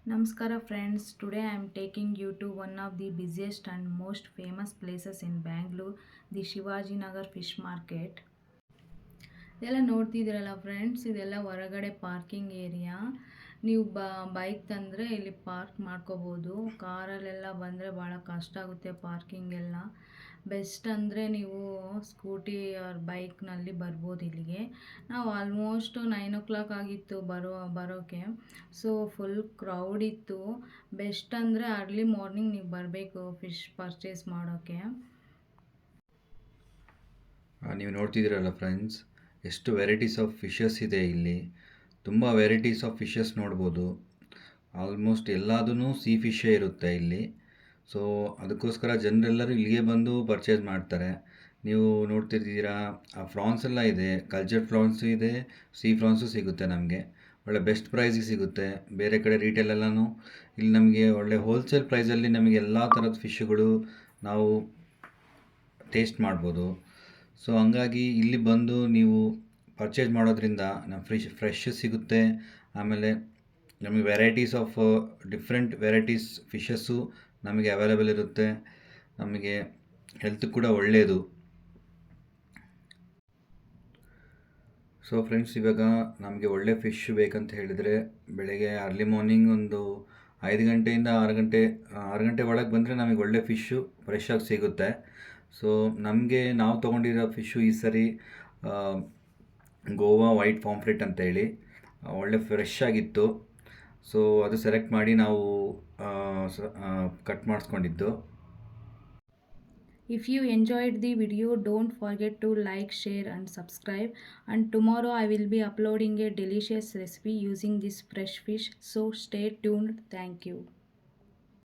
Namaskara friends, today I am taking you to one of the busiest and most famous places in Bangalore, the Shivaji Nagar Fish Market. ಇದೆಲ್ಲ ನೋಡ್ತಿದ್ದೀರಲ್ಲ friends, ಇದೆಲ್ಲ ಹೊರಗಡೆ parking area. ನೀವು bike ತಂದರೆ ಇಲ್ಲಿ park ಮಾಡ್ಕೋಬೋದು. ಕಾರಲ್ಲೆಲ್ಲ ಬಂದರೆ ಭಾಳ ಕಷ್ಟ ಆಗುತ್ತೆ ಪಾರ್ಕಿಂಗ್ ಎಲ್ಲ. ಬೆಸ್ಟ್ ಅಂದರೆ ನೀವು ಸ್ಕೂಟಿ ಆರ್ ಬೈಕ್ನಲ್ಲಿ ಬರ್ಬೋದು ಇಲ್ಲಿಗೆ. ನಾವು ಆಲ್ಮೋಸ್ಟ್ 9 o'clock ಆಗಿತ್ತು ಬರೋಕ್ಕೆ. ಸೊ ಫುಲ್ ಕ್ರೌಡ್ ಇತ್ತು. ಬೆಸ್ಟ್ ಅಂದರೆ ಅರ್ಲಿ ಮಾರ್ನಿಂಗ್ ನೀವು ಬರಬೇಕು ಫಿಶ್ ಪರ್ಚೇಸ್ ಮಾಡೋಕ್ಕೆ. ನೀವು ನೋಡ್ತಿದ್ದೀರಲ್ಲ ಫ್ರೆಂಡ್ಸ್, ಎಷ್ಟು ವೆರೈಟೀಸ್ ಆಫ್ ಫಿಶಸ್ ಇದೆ ಇಲ್ಲಿ. ತುಂಬ ವೆರೈಟೀಸ್ ಆಫ್ ಫಿಶಸ್ ನೋಡ್ಬೋದು. ಆಲ್ಮೋಸ್ಟ್ ಎಲ್ಲದೂ ಸೀ ಫಿಶೇ ಇರುತ್ತೆ ಇಲ್ಲಿ. ಸೊ ಅದಕ್ಕೋಸ್ಕರ ಜನರೆಲ್ಲರೂ ಇಲ್ಲಿಗೆ ಬಂದು ಪರ್ಚೇಸ್ ಮಾಡ್ತಾರೆ. ನೀವು ನೋಡ್ತಿದ್ದೀರಾ, ಆ ಫ್ರಾನ್ಸ್ ಎಲ್ಲ ಇದೆ, ಕಲ್ಚರ್ಡ್ ಫ್ರಾನ್ಸು ಇದೆ, ಸೀ ಫ್ರಾನ್ಸು ಸಿಗುತ್ತೆ ನಮಗೆ. ಒಳ್ಳೆ ಬೆಸ್ಟ್ ಪ್ರೈಸಿಗೆ ಸಿಗುತ್ತೆ. ಬೇರೆ ಕಡೆ ರಿಟೇಲೆಲ್ಲನೂ ಇಲ್ಲಿ ನಮಗೆ ಒಳ್ಳೆ ಹೋಲ್ಸೇಲ್ ಪ್ರೈಸಲ್ಲಿ ನಮಗೆ ಎಲ್ಲ ಥರದ ಫಿಶ್ಗಳು ನಾವು ಟೇಸ್ಟ್ ಮಾಡ್ಬೋದು. ಸೊ ಹಂಗಾಗಿ ಇಲ್ಲಿ ಬಂದು ನೀವು ಪರ್ಚೇಸ್ ಮಾಡೋದ್ರಿಂದ ಫ್ರೆಶ್ ಸಿಗುತ್ತೆ. ಆಮೇಲೆ ನಮಗೆ varieties of different varieties fishes ನಮಗೆ ಅವೈಲೇಬಲ್ ಇರುತ್ತೆ. ನಮಗೆ ಹೆಲ್ತ್ ಕೂಡ ಒಳ್ಳೆಯದು. ಸೊ ಫ್ರೆಂಡ್ಸ್, ಇವಾಗ ನಮಗೆ ಒಳ್ಳೆ ಫಿಶ್ ಬೇಕಂತ ಹೇಳಿದರೆ ಬೆಳಗ್ಗೆ ಅರ್ಲಿ ಮಾರ್ನಿಂಗ್ ಒಂದು 5 ಗಂಟೆಯಿಂದ 6 ಗಂಟೆ ಒಳಗೆ ಬಂದರೆ ನಮಗೆ ಒಳ್ಳೆ ಫಿಶ್ಶು ಫ್ರೆಶಾಗಿ ಸಿಗುತ್ತೆ. ಸೊ ನಾವು ತೊಗೊಂಡಿರೋ ಫಿಶ್ಶು ಈ ಸರಿ ಗೋವಾ ವೈಟ್ ಪಾಂಫ್ರೆಟ್ ಅಂತೇಳಿ ಒಳ್ಳೆ ಫ್ರೆಶ್ ಆಗಿತ್ತು. ಸೊ ಅದು ಸೆಲೆಕ್ಟ್ ಮಾಡಿ ನಾವು cut ಮಾಡಿಸ್ಕೊಂಡಿದ್ದು. If you enjoyed the video, don't forget to like, share and subscribe. And tomorrow I will be uploading a delicious recipe using this fresh fish. So stay tuned. Thank you.